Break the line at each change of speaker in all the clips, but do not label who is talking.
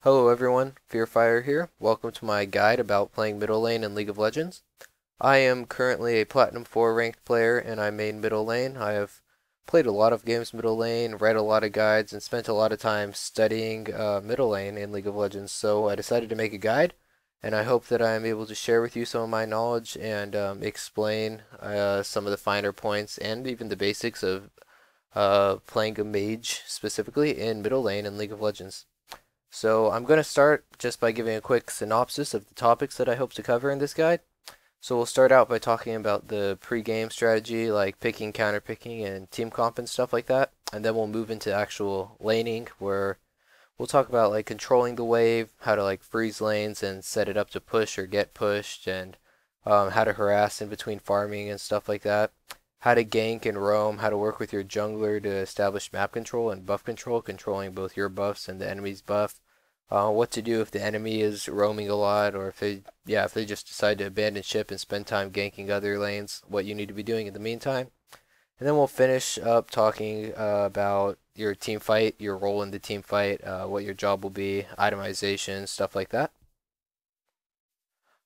Hello everyone, Fearfire here. Welcome to my guide about playing middle lane in League of Legends. I am currently a Platinum 4 ranked player and I main middle lane. I have played a lot of games middle lane, read a lot of guides, and spent a lot of time studying middle lane in League of Legends. So I decided to make a guide, and I hope that I am able to share with you some of my knowledge and explain some of the finer points and even the basics of playing a mage specifically in middle lane in League of Legends. So I'm going to start just by giving a quick synopsis of the topics that I hope to cover in this guide. So we'll start out by talking about the pre-game strategy, like picking, counter-picking, and team comp and stuff like that. And then we'll move into actual laning, where we'll talk about like controlling the wave, how to like freeze lanes and set it up to push or get pushed, and how to harass in between farming and stuff like that. How to gank and roam, how to work with your jungler to establish map control and buff control, controlling both your buffs and the enemy's buff. What to do if the enemy is roaming a lot, or if they just decide to abandon ship and spend time ganking other lanes, what you need to be doing in the meantime. And then we'll finish up talking about your team fight, your role in the team fight, what your job will be, itemization, stuff like that.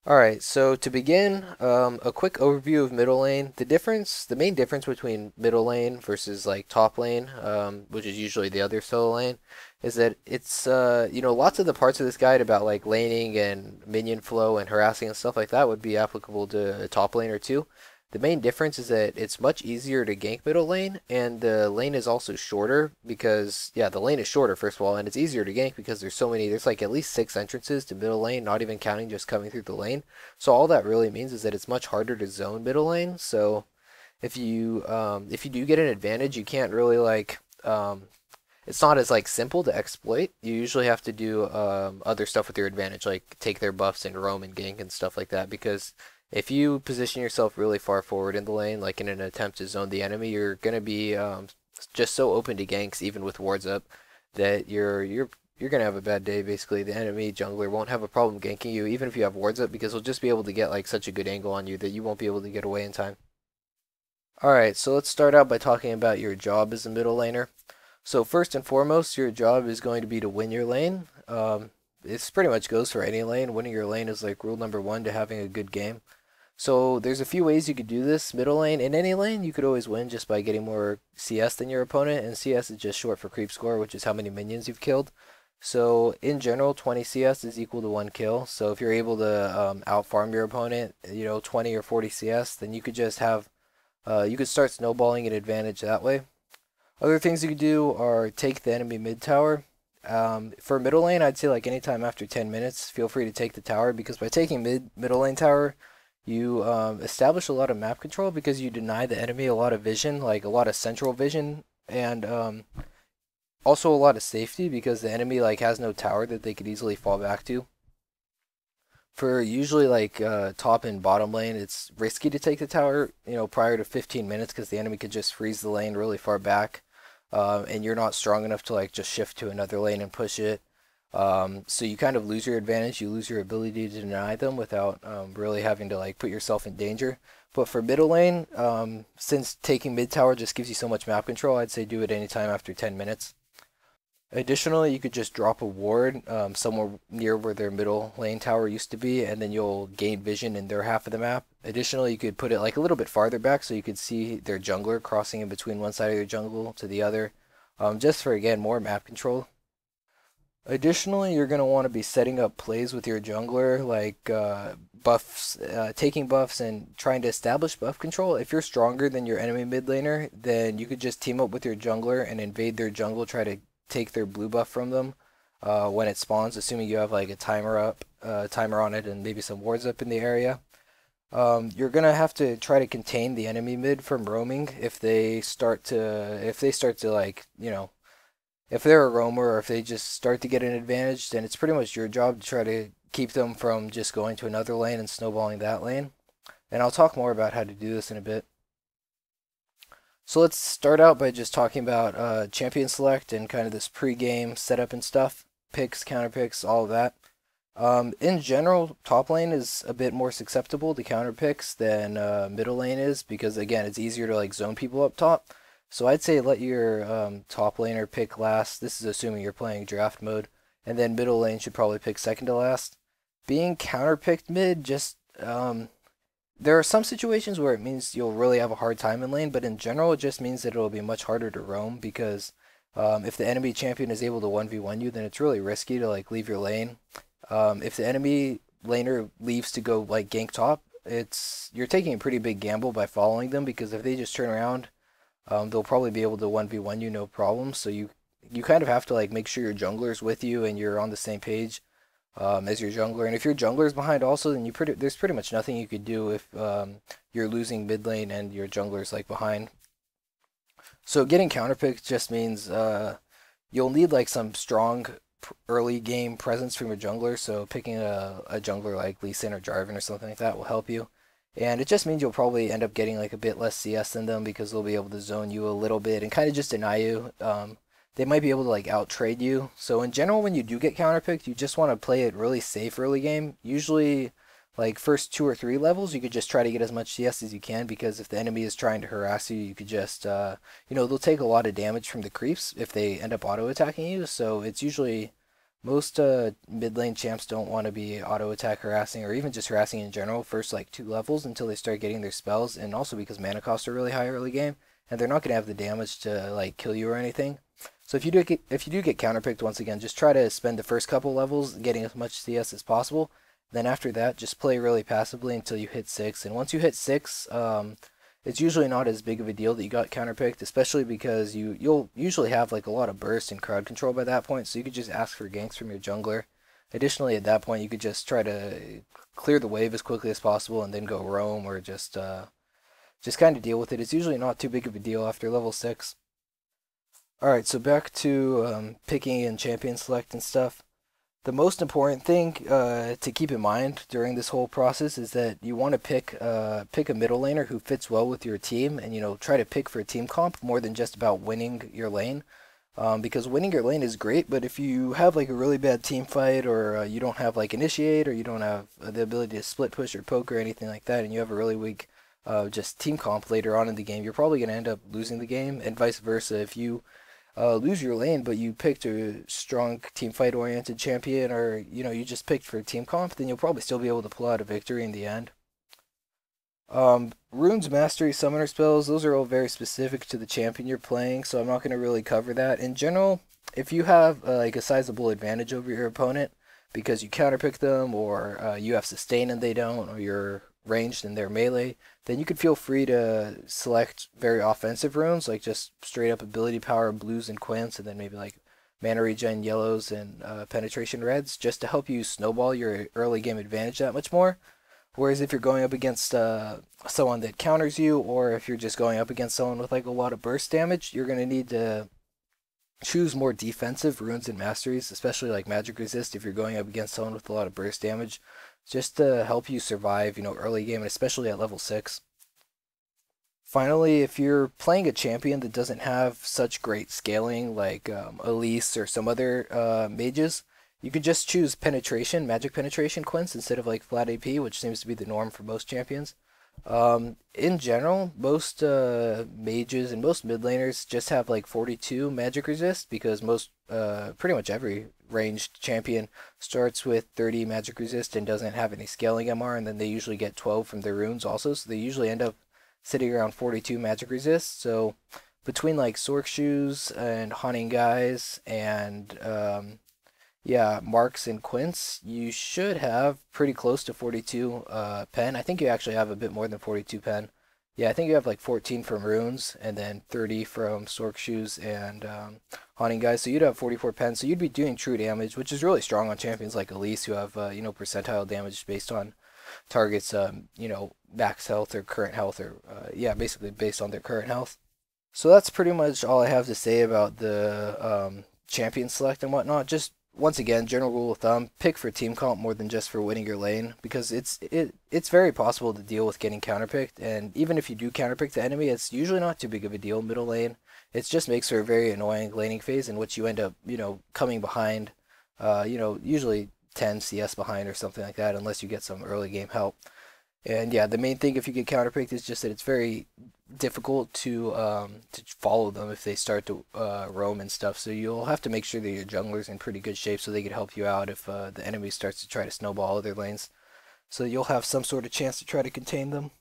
Alright, so to begin, a quick overview of middle lane. The main difference between middle lane versus like top lane, which is usually the other solo lane, is that it's, lots of the parts of this guide about like laning and minion flow and harassing and stuff like that would be applicable to a top lane or two. The main difference is that it's much easier to gank middle lane, and the lane is also shorter because, yeah, the lane is shorter, first of all, and it's easier to gank because there's like at least 6 entrances to middle lane, not even counting just coming through the lane. So all that really means is that it's much harder to zone middle lane. So if you do get an advantage, you can't really it's not as like simple to exploit. You usually have to do other stuff with your advantage, like take their buffs and roam and gank and stuff like that, because if you position yourself really far forward in the lane, like in an attempt to zone the enemy, you're gonna be just so open to ganks, even with wards up, that you're gonna have a bad day. Basically, the enemy jungler won't have a problem ganking you, even if you have wards up, because he'll just be able to get like such a good angle on you that you won't be able to get away in time. All right, so let's start out by talking about your job as a middle laner. So first and foremost, your job is going to be to win your lane. This pretty much goes for any lane. Winning your lane is like rule number one to having a good game. So there's a few ways you could do this. Middle lane, in any lane, you could always win just by getting more CS than your opponent, and CS is just short for creep score, which is how many minions you've killed. So in general, 20 CS is equal to 1 kill. So if you're able to outfarm your opponent, 20 or 40 CS, then you could just you could start snowballing an advantage that way. Other things you could do are take the enemy mid tower. For middle lane, I'd say like anytime after 10 minutes, feel free to take the tower, because by taking middle lane tower, you establish a lot of map control because you deny the enemy a lot of vision, like a lot of central vision, and also a lot of safety because the enemy like has no tower that they could easily fall back to. For usually like top and bottom lane, it's risky to take the tower, prior to 15 minutes because the enemy could just freeze the lane really far back, and you're not strong enough to like just shift to another lane and push it. So you kind of lose your advantage, you lose your ability to deny them without really having to like put yourself in danger. But for middle lane, since taking mid tower just gives you so much map control, I'd say do it anytime after 10 minutes. Additionally, you could just drop a ward somewhere near where their middle lane tower used to be, and then you'll gain vision in their half of the map. Additionally, you could put it like a little bit farther back so you could see their jungler crossing in between one side of their jungle to the other, just for, again, more map control. Additionally, you're going to want to be setting up plays with your jungler, like buffs, taking buffs and trying to establish buff control. If you're stronger than your enemy mid laner, then you could just team up with your jungler and invade their jungle, try to take their blue buff from them when it spawns, assuming you have like a timer on it, and maybe some wards up in the area. You're gonna have to try to contain the enemy mid from roaming if they start to like, if they're a roamer or if they just start to get an advantage, then it's pretty much your job to try to keep them from just going to another lane and snowballing that lane. And I'll talk more about how to do this in a bit. So let's start out by just talking about champion select and kind of this pre-game setup and stuff. Picks, counter picks, all of that. In general, top lane is a bit more susceptible to counter picks than middle lane is, because again, it's easier to like zone people up top. So I'd say let your top laner pick last. This is assuming you're playing draft mode. and then middle lane should probably pick second to last. Being counterpicked mid, just there are some situations where it means you'll really have a hard time in lane, but in general, it just means that it'll be much harder to roam because if the enemy champion is able to 1v1 you, then it's really risky to like leave your lane. If the enemy laner leaves to go like gank top, you're taking a pretty big gamble by following them because if they just turn around, they'll probably be able to 1v1 you no problem. So you kind of have to like make sure your jungler's with you and you're on the same page as your jungler. And if your jungler's behind also, then there's pretty much nothing you could do if you're losing mid lane and your jungler's like behind. So getting counterpicked just means you'll need like some strong early game presence from your jungler. So picking a jungler like Lee Sin or Jarvan or something like that will help you. And it just means you'll probably end up getting like a bit less CS than them because they'll be able to zone you a little bit and kind of just deny you. They might be able to like out trade you. So in general, when you do get counterpicked, you just want to play it really safe early game. Usually, like first 2 or 3 levels, you could just try to get as much CS as you can because if the enemy is trying to harass you, you could just, they'll take a lot of damage from the creeps if they end up auto attacking you. So it's usually most mid lane champs don't want to be auto attack harassing or even just harassing in general first like 2 levels until they start getting their spells, and also because mana costs are really high early game and they're not going to have the damage to like kill you or anything. So if you do get counterpicked, once again, just try to spend the first couple levels getting as much CS as possible. Then after that, just play really passively until you hit 6. And once you hit 6, it's usually not as big of a deal that you got counterpicked, especially because you'll usually have like a lot of burst and crowd control by that point, so you could just ask for ganks from your jungler. Additionally, at that point, you could just try to clear the wave as quickly as possible and then go roam or just kind of deal with it. It's usually not too big of a deal after level 6. Alright, so back to picking and champion select and stuff. The most important thing to keep in mind during this whole process is that you want to pick a middle laner who fits well with your team, and try to pick for a team comp more than just about winning your lane. Because winning your lane is great, but if you have like a really bad team fight, or you don't have like initiate, or you don't have the ability to split push or poke or anything like that, and you have a really weak just team comp later on in the game, you're probably going to end up losing the game, and vice versa. If you lose your lane, but you picked a strong team fight oriented champion, or you just picked for team comp, then you'll probably still be able to pull out a victory in the end. Runes, Mastery, Summoner spells, those are all very specific to the champion you're playing, so I'm not going to really cover that. In general, if you have like a sizable advantage over your opponent because you counterpick them, or you have sustain and they don't, or you're ranged and they're melee, then you could feel free to select very offensive runes, like just straight up ability power blues and quints, and then maybe like mana regen yellows and penetration reds, just to help you snowball your early game advantage that much more. Whereas if you're going up against someone that counters you, or if you're just going up against someone with like a lot of burst damage, you're going to need to choose more defensive runes and masteries, especially like magic resist if you're going up against someone with a lot of burst damage, just to help you survive, early game, and especially at level 6. Finally, if you're playing a champion that doesn't have such great scaling, like Elise or some other mages, you could just choose penetration, magic penetration quints instead of like flat AP, which seems to be the norm for most champions. In general, most mages and most mid laners just have like 42 magic resist, because pretty much every ranged champion starts with 30 magic resist and doesn't have any scaling MR, and then they usually get 12 from their runes also, so they usually end up sitting around 42 magic resist. So between like Sork Shoes and Haunting Guys and Marks and Quints, you should have pretty close to 42 pen. I think you actually have a bit more than 42 pen. Yeah, I think you have like 14 from Runes and then 30 from Sork Shoes and Haunting Guys. So you'd have 44 pen. So you'd be doing true damage, which is really strong on champions like Elise, who have percentile damage based on targets max health or current health, or basically based on their current health. So that's pretty much all I have to say about the champion select and whatnot. Just once again, general rule of thumb, pick for team comp more than just for winning your lane, because it's very possible to deal with getting counterpicked, and even if you do counterpick the enemy, it's usually not too big of a deal middle lane. It just makes for a very annoying laning phase in which you end up, coming behind, usually 10 CS behind or something like that, unless you get some early game help. And yeah, the main thing if you get counterpicked is just that it's very difficult to follow them if they start to roam and stuff. So you'll have to make sure that your jungler's in pretty good shape so they can help you out if the enemy starts to try to snowball other lanes. So you'll have some sort of chance to try to contain them.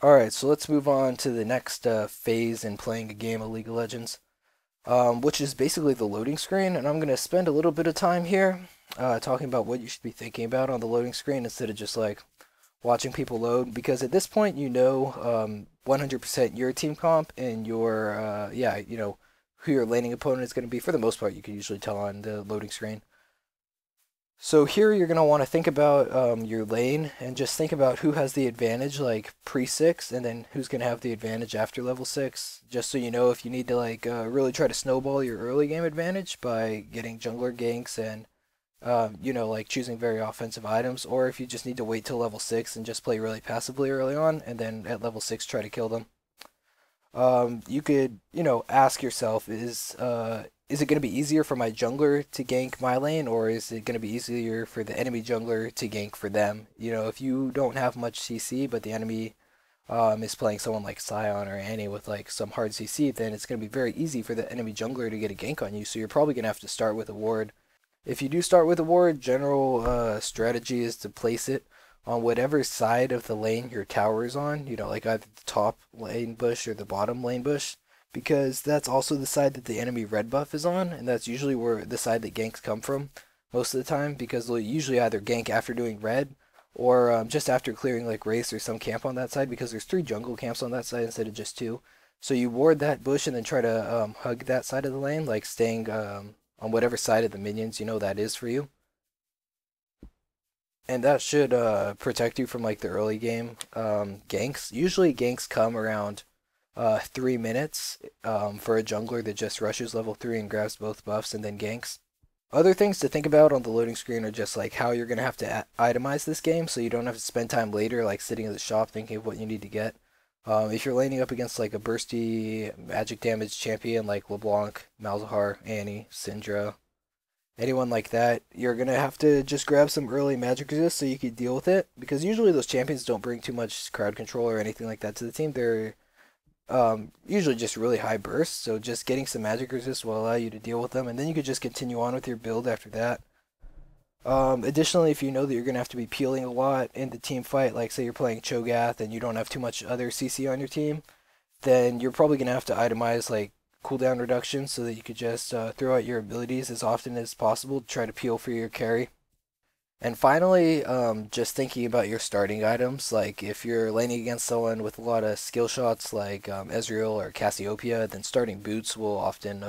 Alright, so let's move on to the next phase in playing a game of League of Legends, which is basically the loading screen. And I'm going to spend a little bit of time here talking about what you should be thinking about on the loading screen instead of just like watching people load, because at this point you know 100% your team comp and your yeah, you know who your laning opponent is going to be. For the most part, you can usually tell on the loading screen. So here you're going to want to think about your lane and just think about who has the advantage like pre-6 and then who's going to have the advantage after level 6, just so you know if you need to like really try to snowball your early game advantage by getting jungler ganks and you know, like choosing very offensive items, or if you just need to wait till level 6 and just play really passively early on and then at level 6 try to kill them. You could, you know, ask yourself, is it going to be easier for my jungler to gank my lane, or is it going to be easier for the enemy jungler to gank for them? You know, if you don't have much CC, but the enemy is playing someone like Sion or Annie with like some hard CC, then it's going to be very easy for the enemy jungler to get a gank on you, so you're probably going to have to start with a ward. If you do start with a ward, general strategy is to place it on whatever side of the lane your tower is on, you know, like either the top lane bush or the bottom lane bush, because that's also the side that the enemy red buff is on, and that's usually where the side that ganks come from most of the time, because they'll usually either gank after doing red or just after clearing like Wraith or some camp on that side, because there's 3 jungle camps on that side instead of just 2. So you ward that bush and then try to hug that side of the lane, like staying on whatever side of the minions you know that is for you. And that should protect you from like the early game ganks. Usually ganks come around 3 minutes for a jungler that just rushes level 3 and grabs both buffs and then ganks. Other things to think about on the loading screen are just like how you're going to have to itemize this game so you don't have to spend time later like sitting at the shop thinking of what you need to get. If you're laning up against like a bursty magic damage champion like LeBlanc, Malzahar, Annie, Syndra, anyone like that, you're going to have to just grab some early magic resist so you can deal with it, because usually those champions don't bring too much crowd control or anything like that to the team. They're usually just really high bursts, so just getting some magic resist will allow you to deal with them, and then you could just continue on with your build after that. Additionally, if you know that you're going to have to be peeling a lot in the team fight, like say you're playing Cho'Gath and you don't have too much other CC on your team, then you're probably going to have to itemize like cooldown reduction so that you could just throw out your abilities as often as possible to try to peel for your carry. And finally, just thinking about your starting items, like if you're laning against someone with a lot of skill shots like Ezreal or Cassiopeia, then starting boots will often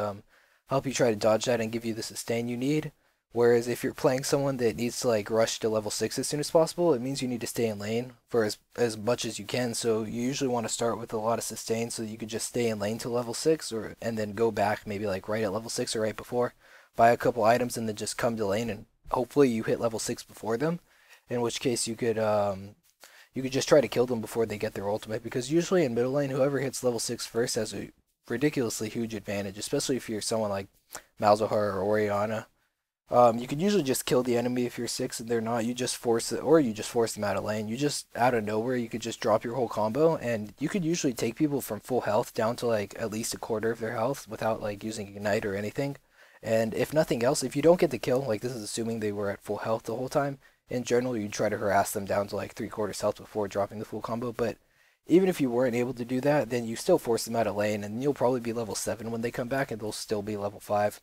help you try to dodge that and give you the sustain you need. Whereas if you're playing someone that needs to like rush to level 6 as soon as possible, it means you need to stay in lane for as much as you can. So you usually want to start with a lot of sustain so that you could just stay in lane to level 6 and then go back maybe like right at level 6 or right before, buy a couple items and then just come to lane and hopefully you hit level 6 before them, in which case you could just try to kill them before they get their ultimate, because usually in middle lane whoever hits level 6 first has a ridiculously huge advantage, especially if you're someone like Malzahar or Orianna. You could usually just kill the enemy if you're 6 and they're not. You just force it, or you just force them out of lane. You just, out of nowhere, you could just drop your whole combo, and you could usually take people from full health down to like at least a quarter of their health without like using ignite or anything. And if nothing else, if you don't get the kill, like this is assuming they were at full health the whole time, in general you try to harass them down to like 3/4 health before dropping the full combo. But even if you weren't able to do that, then you still force them out of lane, and you'll probably be level 7 when they come back, and they'll still be level 5.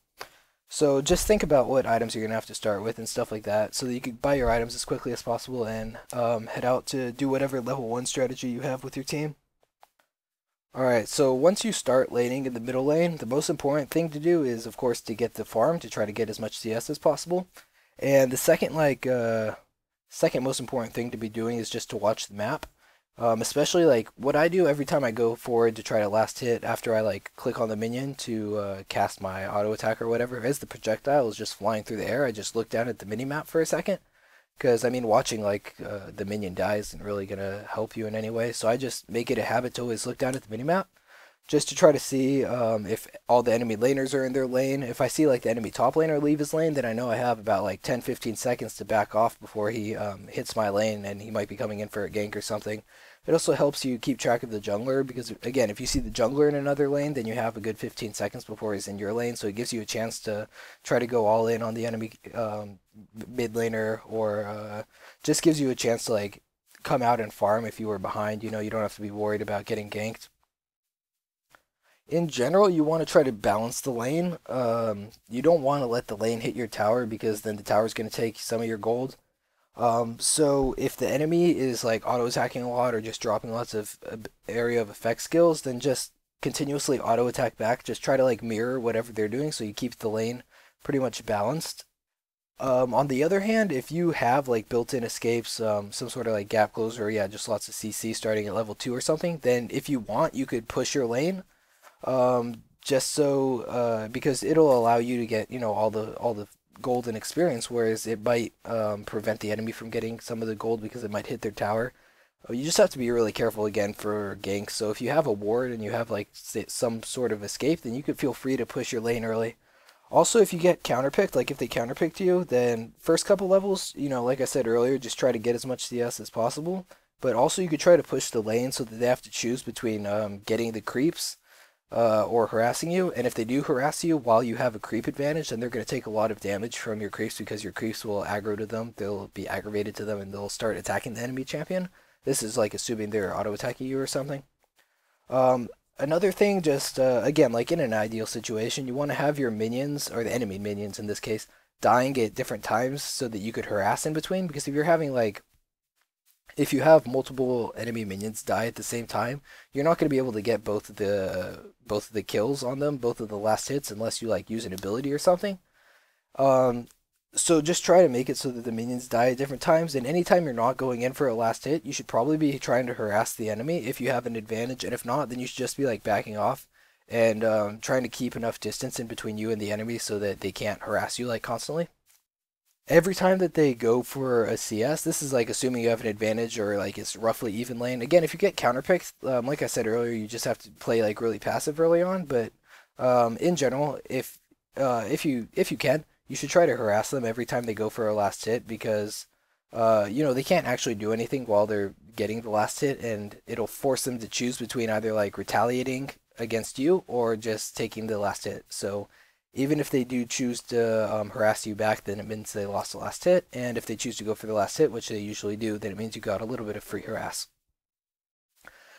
So just think about what items you're going to have to start with and stuff like that, so that you can buy your items as quickly as possible and head out to do whatever level 1 strategy you have with your team. Alright, so once you start laning in the middle lane, the most important thing to do is, of course, to get the farm, to try to get as much CS as possible. And the second most important thing to be doing is just to watch the map. Especially like what I do every time I go forward to try to last hit after I like click on the minion to cast my auto attack or whatever, as the projectile is just flying through the air, I just look down at the mini map for a second. Because I mean, watching like the minion die isn't really gonna help you in any way, so I just make it a habit to always look down at the mini map. just to try to see if all the enemy laners are in their lane. If I see like the enemy top laner leave his lane, then I know I have about like 10-15 seconds to back off before he hits my lane and he might be coming in for a gank or something. It also helps you keep track of the jungler because, again, if you see the jungler in another lane, then you have a good 15 seconds before he's in your lane, so it gives you a chance to try to go all in on the enemy mid laner, or just gives you a chance to like come out and farm if you were behind. You know, you don't have to be worried about getting ganked. In general, you want to try to balance the lane. You don't want to let the lane hit your tower because then the tower is going to take some of your gold. So if the enemy is like auto attacking a lot or just dropping lots of area of effect skills, then just continuously auto attack back. Just try to like mirror whatever they're doing so you keep the lane pretty much balanced. On the other hand, if you have like built-in escapes, some sort of like gap closer, yeah, just lots of CC starting at level 2 or something, then if you want, you could push your lane, just so because it'll allow you to get, you know, all the gold and experience, whereas it might prevent the enemy from getting some of the gold because it might hit their tower. You just have to be really careful again for ganks. So if you have a ward and you have like some sort of escape, then you could feel free to push your lane early. Also, if you get counterpicked, like if they counterpicked you, then first couple levels, you know, like I said earlier, just try to get as much CS as possible. But also you could try to push the lane so that they have to choose between getting the creeps or harassing you. And if they do harass you while you have a creep advantage, then they're going to take a lot of damage from your creeps because your creeps will aggro to them. They'll be aggravated to them and they'll start attacking the enemy champion. This is like assuming they're auto attacking you or something. Another thing, just again, like in an ideal situation, you want to have your minions, or the enemy minions in this case, dying at different times so that you could harass in between. Because if you're having like, if you have multiple enemy minions die at the same time, you're not going to be able to get both of the kills on them, both of the last hits, unless you like use an ability or something. Um, so just try to make it so that the minions die at different times, and anytime you're not going in for a last hit, you should probably be trying to harass the enemy if you have an advantage, and if not, then you should just be like backing off and trying to keep enough distance in between you and the enemy so that they can't harass you like constantly. Every time that they go for a CS, this is like assuming you have an advantage or like it's roughly even lane. Again, if you get counterpicked, like I said earlier, you just have to play like really passive early on. But in general, if you can, you should try to harass them every time they go for a last hit because you know, they can't actually do anything while they're getting the last hit, and it'll force them to choose between either like retaliating against you or just taking the last hit. So even if they do choose to harass you back, then it means they lost the last hit. And if they choose to go for the last hit, which they usually do, then it means you got a little bit of free harass.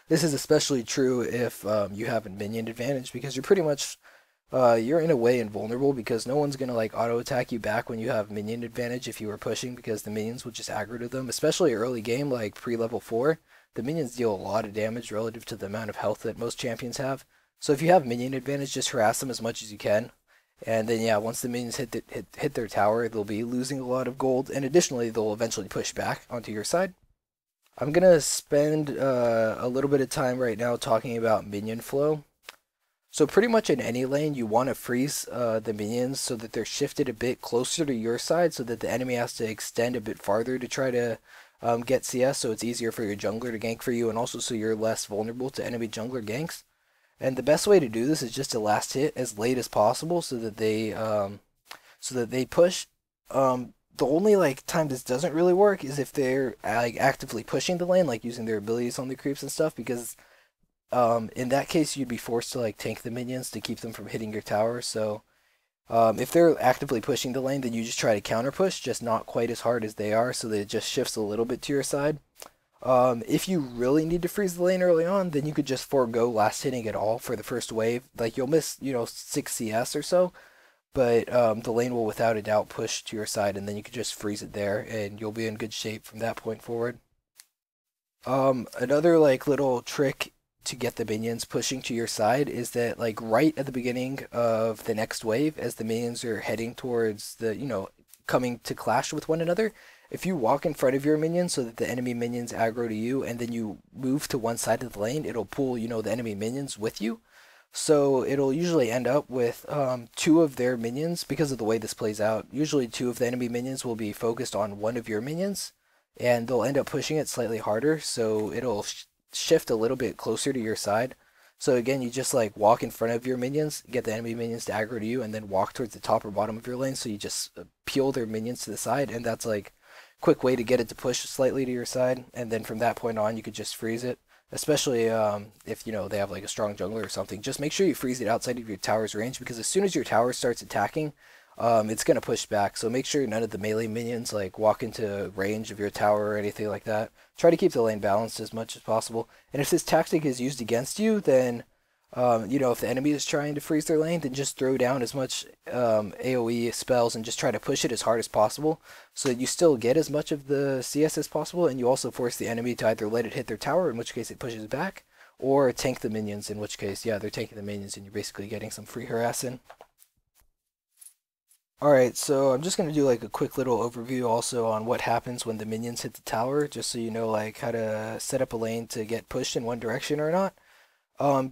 This is especially true if you have a minion advantage because you're pretty much, you're in a way invulnerable because no one's going to like auto attack you back when you have minion advantage if you were pushing because the minions will just aggro to them, especially early game like pre-level 4. The minions deal a lot of damage relative to the amount of health that most champions have. So if you have minion advantage, just harass them as much as you can. And then yeah, once the minions hit their tower, they'll be losing a lot of gold, and additionally, they'll eventually push back onto your side. I'm gonna spend a little bit of time right now talking about minion flow. So pretty much in any lane, you want to freeze the minions so that they're shifted a bit closer to your side, so that the enemy has to extend a bit farther to try to get CS. So it's easier for your jungler to gank for you, and also so you're less vulnerable to enemy jungler ganks. And the best way to do this is just to last hit as late as possible so that they push. The only like time this doesn't really work is if they're like actively pushing the lane, like using their abilities on the creeps and stuff, because in that case you'd be forced to like tank the minions to keep them from hitting your tower. So if they're actively pushing the lane, then you just try to counter push, just not quite as hard as they are, so that it just shifts a little bit to your side. If you really need to freeze the lane early on, then you could just forego last hitting at all for the first wave. Like you'll miss, you know, 6 CS or so, but the lane will without a doubt push to your side, and then you could just freeze it there, and you'll be in good shape from that point forward. Another like little trick to get the minions pushing to your side is that like right at the beginning of the next wave, as the minions are heading towards the, you know, coming to clash with one another, if you walk in front of your minions so that the enemy minions aggro to you, and then you move to one side of the lane, it'll pull, you know, the enemy minions with you. So it'll usually end up with 2 of their minions, because of the way this plays out. Usually 2 of the enemy minions will be focused on one of your minions, and they'll end up pushing it slightly harder, so it'll shift a little bit closer to your side. So again, you just like walk in front of your minions, get the enemy minions to aggro to you, and then walk towards the top or bottom of your lane. So you just peel their minions to the side, and that's like a quick way to get it to push slightly to your side. And then from that point on, you could just freeze it. Especially if you know they have like a strong jungler or something. Just make sure you freeze it outside of your tower's range, because as soon as your tower starts attacking, it's gonna push back. So make sure none of the melee minions like walk into range of your tower or anything like that. Try to keep the lane balanced as much as possible. And if this tactic is used against you, then you know, if the enemy is trying to freeze their lane, then just throw down as much AoE spells and just try to push it as hard as possible, so that you still get as much of the CS as possible, and you also force the enemy to either let it hit their tower, in which case it pushes back, or tank the minions, in which case, yeah, they're tanking the minions and you're basically getting some free harassing. Alright, so I'm just going to do like a quick little overview also on what happens when the minions hit the tower, just so you know like how to set up a lane to get pushed in one direction or not.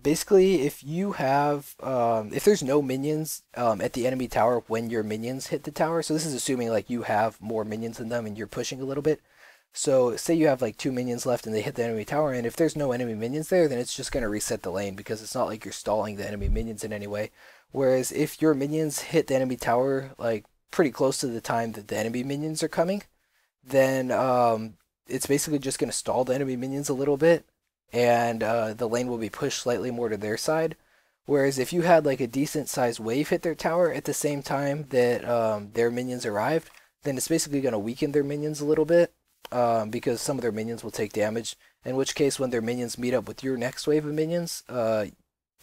Basically, if you have, if there's no minions at the enemy tower when your minions hit the tower, so this is assuming like you have more minions than them and you're pushing a little bit. So say you have like 2 minions left and they hit the enemy tower, and if there's no enemy minions there, then it's just going to reset the lane, because it's not like you're stalling the enemy minions in any way. Whereas if your minions hit the enemy tower like pretty close to the time that the enemy minions are coming, then it's basically just going to stall the enemy minions a little bit, and the lane will be pushed slightly more to their side. Whereas if you had like a decent sized wave hit their tower at the same time that their minions arrived, then it's basically going to weaken their minions a little bit, because some of their minions will take damage. In which case, when their minions meet up with your next wave of minions,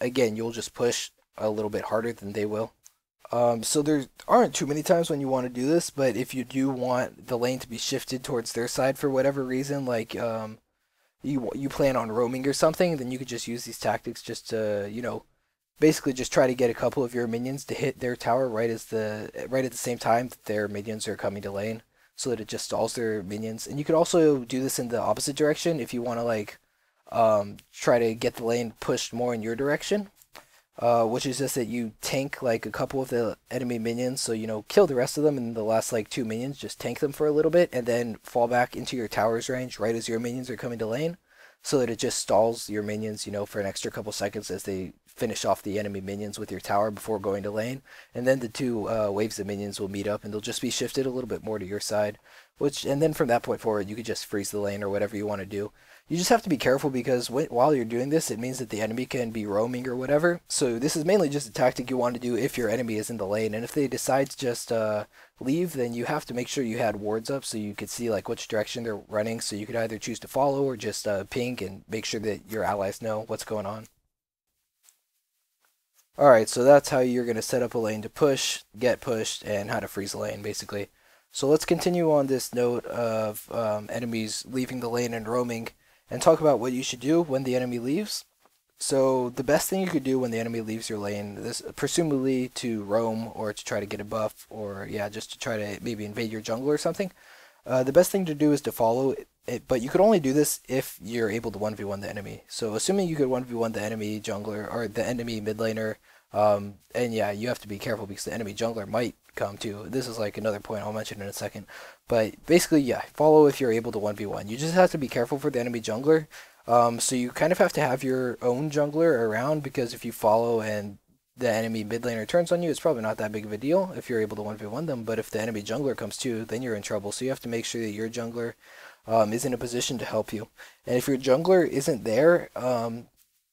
again, you'll just push a little bit harder than they will. So there aren't too many times when you want to do this, but if you do want the lane to be shifted towards their side for whatever reason, like you plan on roaming or something, then you could just use these tactics just to, you know, basically just try to get a couple of your minions to hit their tower right at the same time that their minions are coming to lane, so that it just stalls their minions. And you could also do this in the opposite direction if you want to like try to get the lane pushed more in your direction. Which is just that you tank like a couple of the enemy minions, so you know, kill the rest of them, and the last like 2 minions, just tank them for a little bit, and then fall back into your tower's range right as your minions are coming to lane, so that it just stalls your minions, you know, for an extra couple seconds as they finish off the enemy minions with your tower before going to lane, and then the two waves of minions will meet up, and they'll just be shifted a little bit more to your side, and then from that point forward, you could just freeze the lane or whatever you want to do. You just have to be careful, because while you're doing this, it means that the enemy can be roaming or whatever. So this is mainly just a tactic you want to do if your enemy is in the lane. And if they decide to just leave, then you have to make sure you had wards up so you could see like which direction they're running. So you could either choose to follow or just ping and make sure that your allies know what's going on. Alright, so that's how you're going to set up a lane to push, get pushed, and how to freeze a lane, basically. So let's continue on this note of enemies leaving the lane and roaming, and talk about what you should do when the enemy leaves. So the best thing you could do when the enemy leaves your lane, this presumably to roam or to try to get a buff, or yeah, just to try to maybe invade your jungle or something. The best thing to do is to follow it, but you could only do this if you're able to 1v1 the enemy. So assuming you could 1v1 the enemy jungler or the enemy mid laner, and yeah, you have to be careful because the enemy jungler might come too. This is like another point I'll mention in a second. But basically, yeah, follow if you're able to 1v1. You just have to be careful for the enemy jungler. So you kind of have to have your own jungler around, because if you follow and the enemy mid laner turns on you, it's probably not that big of a deal if you're able to 1v1 them. But if the enemy jungler comes too, then you're in trouble. So you have to make sure that your jungler is in a position to help you. And if your jungler isn't there,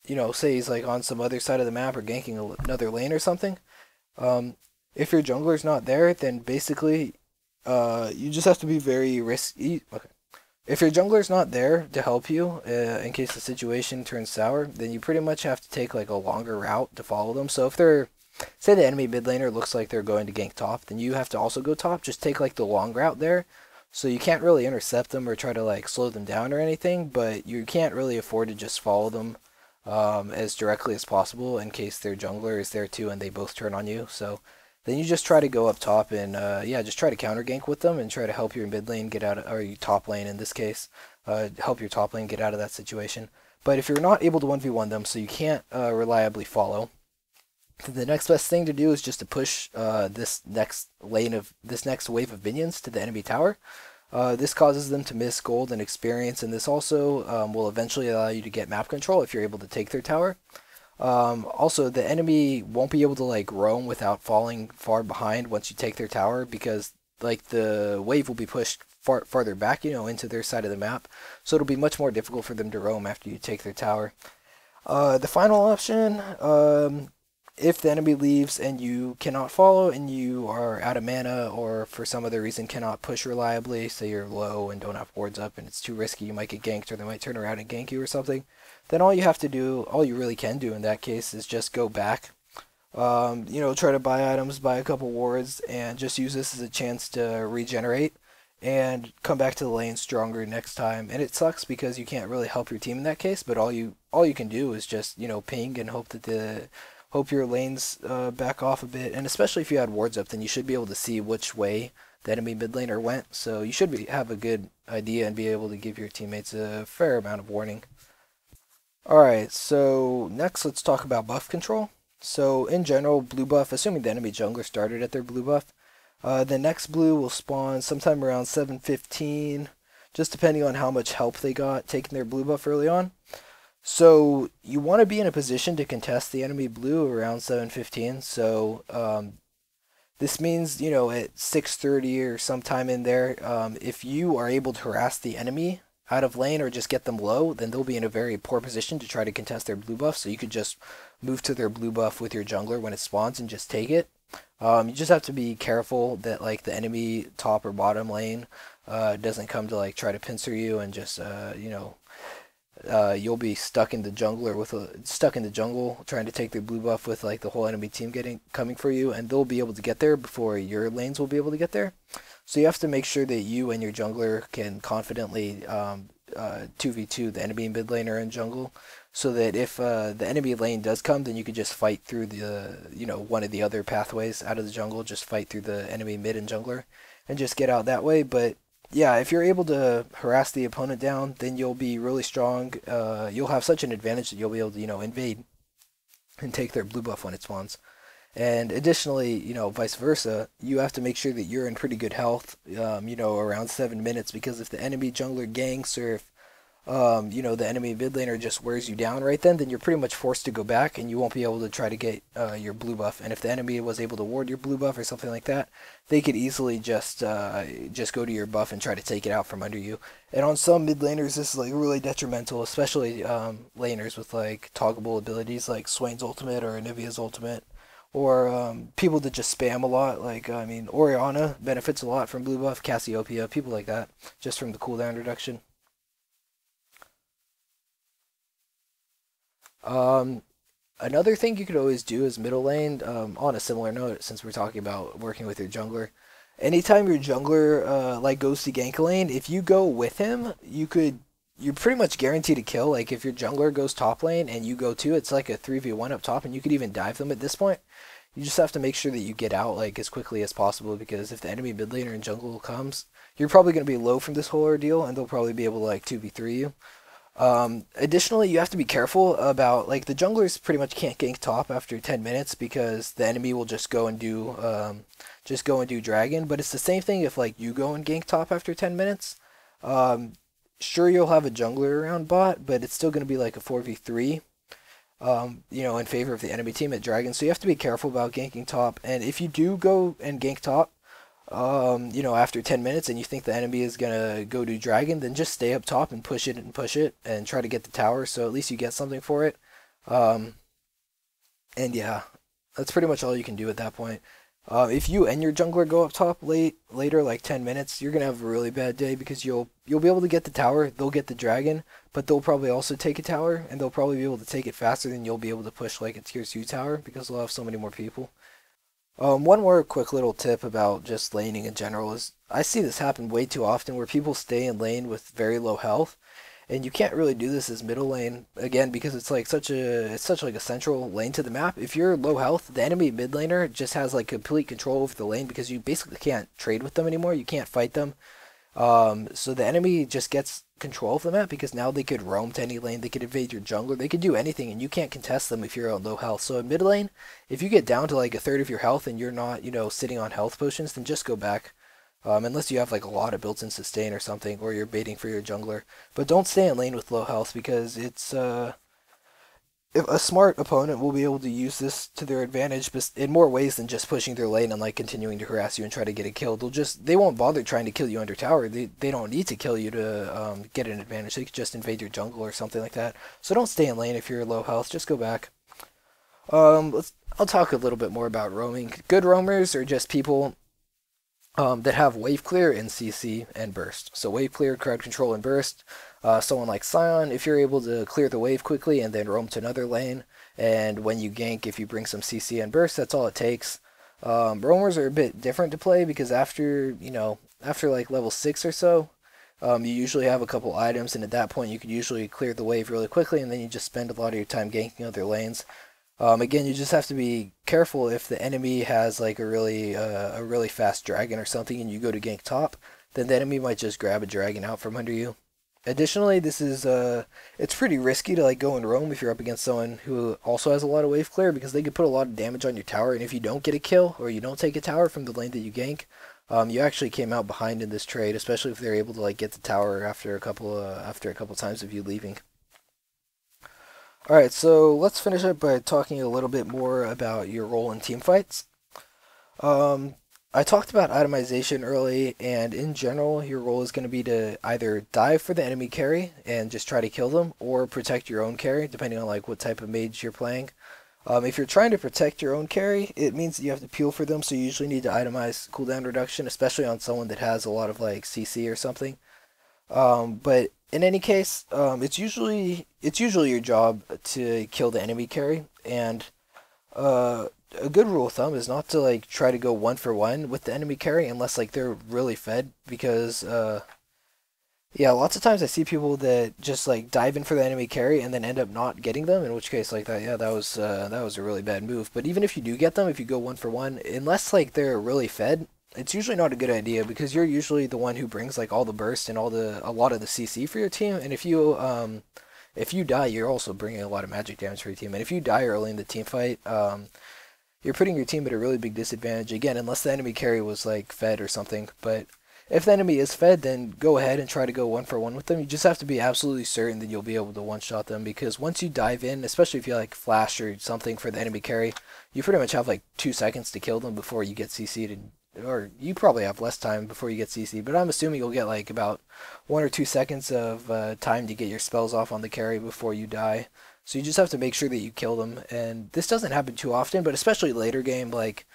you know, say he's like on some other side of the map or ganking another lane or something, if your jungler's not there, then basically you just have to be very risky. Okay. If your jungler's not there to help you in case the situation turns sour, then you pretty much have to take like a longer route to follow them. So if they're, say the enemy mid laner looks like they're going to gank top, then you have to also go top. Just take like the long route there. So you can't really intercept them or try to like slow them down or anything, but you can't really afford to just follow them as directly as possible in case their jungler is there too and they both turn on you. So then you just try to go up top and yeah, just try to counter gank with them and try to help your mid lane get out of, or your top lane in this case, help your top lane get out of that situation. But if you're not able to 1v1 them, so you can't reliably follow, the next best thing to do is just to push this next wave of minions to the enemy tower. This causes them to miss gold and experience, and this also will eventually allow you to get map control if you're able to take their tower. Also, the enemy won't be able to like roam without falling far behind once you take their tower because like the wave will be pushed farther back, into their side of the map. So it'll be much more difficult for them to roam after you take their tower. The final option, if the enemy leaves and you cannot follow and you are out of mana or for some other reason cannot push reliably, say you're low and don't have wards up and it's too risky, you might get ganked or they might turn around and gank you or something, then all you really can do in that case is just go back. Try to buy items, buy a couple wards, and just use this as a chance to regenerate and come back to the lane stronger next time. And it sucks because you can't really help your team in that case, but all you can do is just, ping and hope your lanes back off a bit. And especially if you had wards up, then you should be able to see which way the enemy mid laner went. So you should have a good idea and be able to give your teammates a fair amount of warning. Alright, so next let's talk about buff control. So in general, blue buff, assuming the enemy jungler started at their blue buff, the next blue will spawn sometime around 7:15, just depending on how much help they got taking their blue buff early on. So you want to be in a position to contest the enemy blue around 7:15. So this means, at 6:30 or sometime in there, if you are able to harass the enemy out of lane or just get them low, then they'll be in a very poor position to try to contest their blue buff. So you could just move to their blue buff with your jungler when it spawns and just take it. You just have to be careful that like the enemy top or bottom lane doesn't come to like try to pincer you and just you'll be stuck in the jungle trying to take their blue buff with like the whole enemy team coming for you, and they'll be able to get there before your lanes will be able to get there. So you have to make sure that you and your jungler can confidently 2v2 the enemy mid laner and jungle, so that if the enemy lane does come, then you could just fight through the one of the other pathways out of the jungle, just fight through the enemy mid and jungler, and just get out that way. But yeah, if you're able to harass the opponent down, then you'll be really strong. You'll have such an advantage that you'll be able to invade and take their blue buff when it spawns. And additionally, vice versa, you have to make sure that you're in pretty good health, around 7 minutes, because if the enemy jungler ganks or if, the enemy mid laner just wears you down right then you're pretty much forced to go back and you won't be able to try to get your blue buff. And if the enemy was able to ward your blue buff or something like that, they could easily just go to your buff and try to take it out from under you. And on some mid laners, this is like really detrimental, especially laners with like toggleable abilities like Swain's ultimate or Anivia's ultimate. Or people that just spam a lot, Orianna benefits a lot from blue buff, Cassiopeia, people like that, just from the cooldown reduction. Another thing you could always do is middle lane, on a similar note, since we're talking about working with your jungler. Anytime your jungler goes to gank lane, if you go with him, you're pretty much guaranteed to kill. Like if your jungler goes top lane and you go too, it's like a 3v1 up top and you could even dive them at this point. You just have to make sure that you get out like as quickly as possible, because if the enemy mid laner and jungle comes, you're probably going to be low from this whole ordeal and they'll probably be able to like 2v3 you. Additionally, you have to be careful about, like, the junglers pretty much can't gank top after 10 minutes because the enemy will just go and do dragon, but it's the same thing if, like, you go and gank top after 10 minutes. Sure, you'll have a jungler around bot, but it's still going to be like a 4v3, in favor of the enemy team at dragon, so you have to be careful about ganking top. And if you do go and gank top, after 10 minutes and you think the enemy is gonna go to dragon, then just stay up top and push it and try to get the tower, so at least you get something for it. And yeah, that's pretty much all you can do at that point. If you and your jungler go up top later, like 10 minutes, you're gonna have a really bad day because you'll be able to get the tower, they'll get the dragon, but they'll probably also take a tower, and they'll probably be able to take it faster than you'll be able to push like a tier 2 tower because they'll have so many more people. One more quick little tip about just laning in general is I see this happen way too often where people stay in lane with very low health, and you can't really do this as middle lane again because it's like such a central lane to the map. If you're low health, the enemy mid laner just has like complete control over the lane because you basically can't trade with them anymore. You can't fight them. So the enemy just gets control of the map because now they could roam to any lane, they could invade your jungler, they could do anything, and you can't contest them if you're on low health. So in mid lane, if you get down to like a third of your health and you're not, sitting on health potions, then just go back. Unless you have like a lot of built-in sustain or something, or you're baiting for your jungler. But don't stay in lane with low health because if a smart opponent will be able to use this to their advantage, but in more ways than just pushing their lane and like continuing to harass you and try to get a kill. They won't bother trying to kill you under tower. They don't need to kill you to get an advantage. They could just invade your jungle or something like that. So don't stay in lane if you're low health. Just go back. I'll talk a little bit more about roaming. Good roamers are just people that have wave clear and CC and burst. So wave clear, crowd control, and burst. Someone like Scion, if you're able to clear the wave quickly and then roam to another lane, and when you gank, if you bring some CC and burst, that's all it takes. Roamers are a bit different to play because after like level 6 or so, you usually have a couple items, and at that point you can usually clear the wave really quickly, and then you just spend a lot of your time ganking other lanes. Again, you just have to be careful if the enemy has like a really fast dragon or something, and you go to gank top, then the enemy might just grab a dragon out from under you. Additionally, it's pretty risky to like go and roam if you're up against someone who also has a lot of wave clear, because they could put a lot of damage on your tower, and if you don't get a kill or you don't take a tower from the lane that you gank, you actually came out behind in this trade, especially if they're able to like get the tower after a couple times of you leaving. Alright, so let's finish up by talking a little bit more about your role in team fights. Um, I talked about itemization early, and in general, your role is going to be to either dive for the enemy carry and just try to kill them, or protect your own carry, depending on like what type of mage you're playing. If you're trying to protect your own carry, it means that you have to peel for them, so you usually need to itemize cooldown reduction, especially on someone that has a lot of like CC or something. But in any case, it's usually your job to kill the enemy carry, and a good rule of thumb is not to like try to go 1-for-1 with the enemy carry unless like they're really fed, because yeah, lots of times I see people that just like dive in for the enemy carry and then end up not getting them, in which case like that, yeah, that was a really bad move. But even if you do get them, if you go 1-for-1, unless like they're really fed, it's usually not a good idea, because you're usually the one who brings like all the burst and a lot of the CC for your team, and if you die, you're also bringing a lot of magic damage for your team. And if you die early in the team fight, you're putting your team at a really big disadvantage, again, unless the enemy carry was like fed or something. But if the enemy is fed, then go ahead and try to go 1-for-1 with them. You just have to be absolutely certain that you'll be able to one-shot them, because once you dive in, especially if you like flash or something for the enemy carry, you pretty much have like 2 seconds to kill them before you get CC'd, or you probably have less time before you get CC'd, but I'm assuming you'll get like about 1 or 2 seconds of time to get your spells off on the carry before you die. So you just have to make sure that you kill them, and this doesn't happen too often, but especially later game, like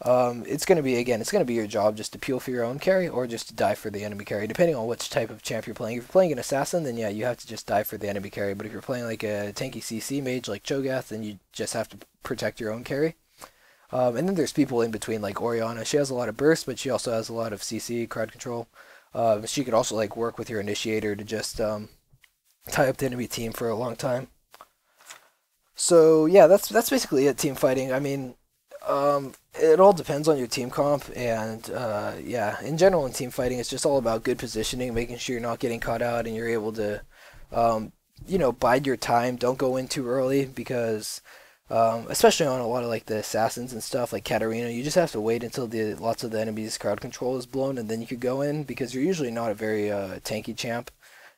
it's gonna be your job just to peel for your own carry or just to die for the enemy carry, depending on which type of champ you're playing. If you're playing an assassin, then yeah, you have to just die for the enemy carry. But if you're playing like a tanky CC mage like Cho'Gath, then you just have to protect your own carry. And then there's people in between, like Orianna. She has a lot of burst, but she also has a lot of CC, crowd control. She could also like work with your initiator to just tie up the enemy team for a long time. So yeah, that's basically it. Team fighting. I mean, it all depends on your team comp, and yeah, in general in team fighting, it's just all about good positioning, making sure you're not getting caught out, and you're able to, bide your time. Don't go in too early, because especially on a lot of like the assassins and stuff like Katarina, you just have to wait until the lots of the enemy's crowd control is blown, and then you could go in, because you're usually not a very tanky champ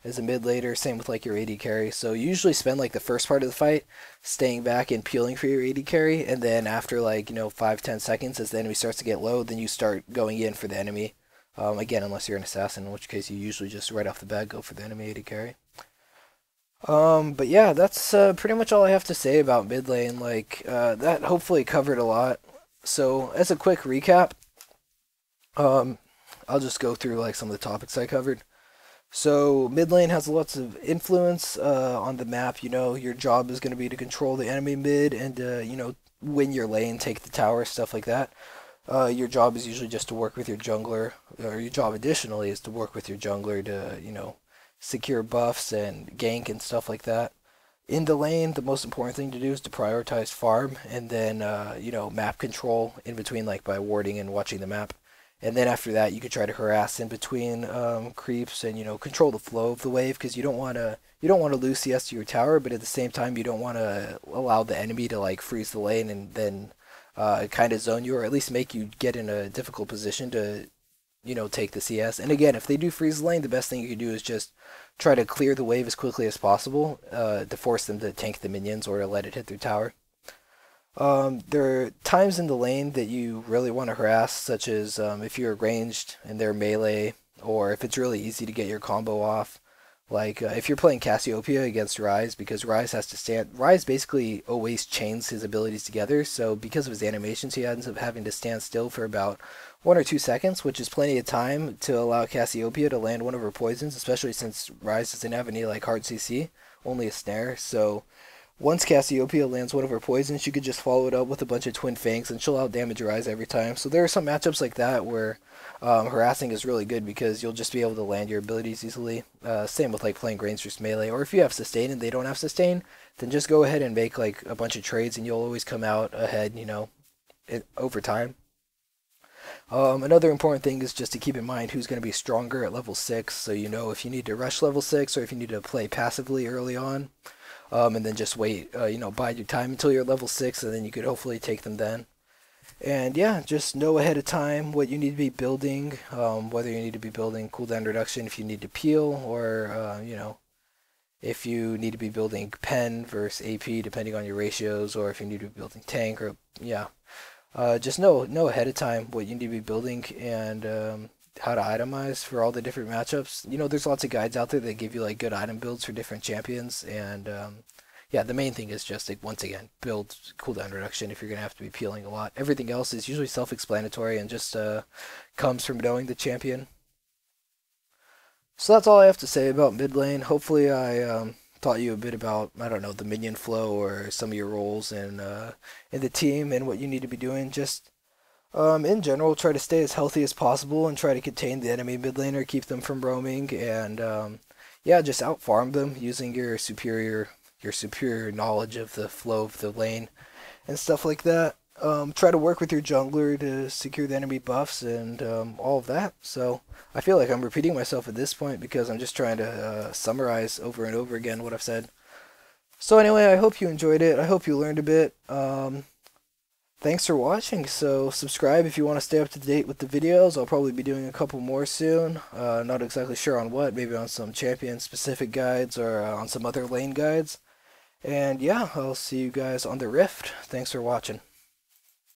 as a mid later. Same with like your AD carry. So you usually spend like the first part of the fight staying back and peeling for your AD carry, and then after like 5-10 seconds, as the enemy starts to get low, then you start going in for the enemy. Again, unless you're an assassin, in which case you usually just right off the bat go for the enemy AD carry. But yeah, that's pretty much all I have to say about mid lane. Like that hopefully covered a lot. So as a quick recap, I'll just go through like some of the topics I covered. So mid lane has lots of influence on the map. Your job is going to be to control the enemy mid and win your lane, take the tower, stuff like that. Your job is usually just to work with your jungler, or your job additionally is to work with your jungler to secure buffs and gank and stuff like that. In the lane, the most important thing to do is to prioritize farm, and then map control in between, like by warding and watching the map. And then after that, you could try to harass in between creeps, and control the flow of the wave, because you don't want to lose CS to your tower, but at the same time you don't want to allow the enemy to like freeze the lane and then kind of zone you, or at least make you get in a difficult position to take the CS. And again, if they do freeze the lane, the best thing you can do is just try to clear the wave as quickly as possible to force them to tank the minions or to let it hit their tower. There are times in the lane that you really want to harass, such as if you're ranged and they're melee, or if it's really easy to get your combo off. Like if you're playing Cassiopeia against Ryze, because Ryze has to stand. Ryze basically always chains his abilities together, so because of his animations, he ends up having to stand still for about 1 or 2 seconds, which is plenty of time to allow Cassiopeia to land one of her poisons, especially since Ryze doesn't have any like hard CC, only a snare. So once Cassiopeia lands one of her poisons, you could just follow it up with a bunch of Twin Fangs, and she'll outdamage your eyes every time. So there are some matchups like that where harassing is really good because you'll just be able to land your abilities easily. Same with like playing range versus melee, or if you have sustain and they don't have sustain, then just go ahead and make like a bunch of trades, and you'll always come out ahead, over time. Another important thing is just to keep in mind who's going to be stronger at level 6, so you know if you need to rush level 6 or if you need to play passively early on. And then just wait, bide your time until you're level 6, and then you could hopefully take them then. And yeah, just know ahead of time what you need to be building, whether you need to be building cooldown reduction if you need to peel, or, if you need to be building pen versus AP depending on your ratios, or if you need to be building tank, or, yeah. Just know ahead of time what you need to be building, and how to itemize for all the different matchups. There's lots of guides out there that give you like good item builds for different champions, and yeah, the main thing is just like, once again, build cooldown reduction if you're gonna have to be peeling a lot. Everything else is usually self-explanatory and just comes from knowing the champion. So that's all I have to say about mid lane. Hopefully I taught you a bit about, I don't know, the minion flow or some of your roles in the team and what you need to be doing. Just in general, try to stay as healthy as possible and try to contain the enemy mid laner, keep them from roaming, and yeah, just out farm them using your superior knowledge of the flow of the lane and stuff like that. Try to work with your jungler to secure the enemy buffs and all of that. So I feel like I'm repeating myself at this point because I'm just trying to summarize over and over again what I've said. So anyway, I hope you enjoyed it. I hope you learned a bit. Thanks for watching. So subscribe if you want to stay up to date with the videos. I'll probably be doing a couple more soon. Not exactly sure on what. Maybe on some champion specific guides or on some other lane guides. And yeah, I'll see you guys on the Rift. Thanks for watching.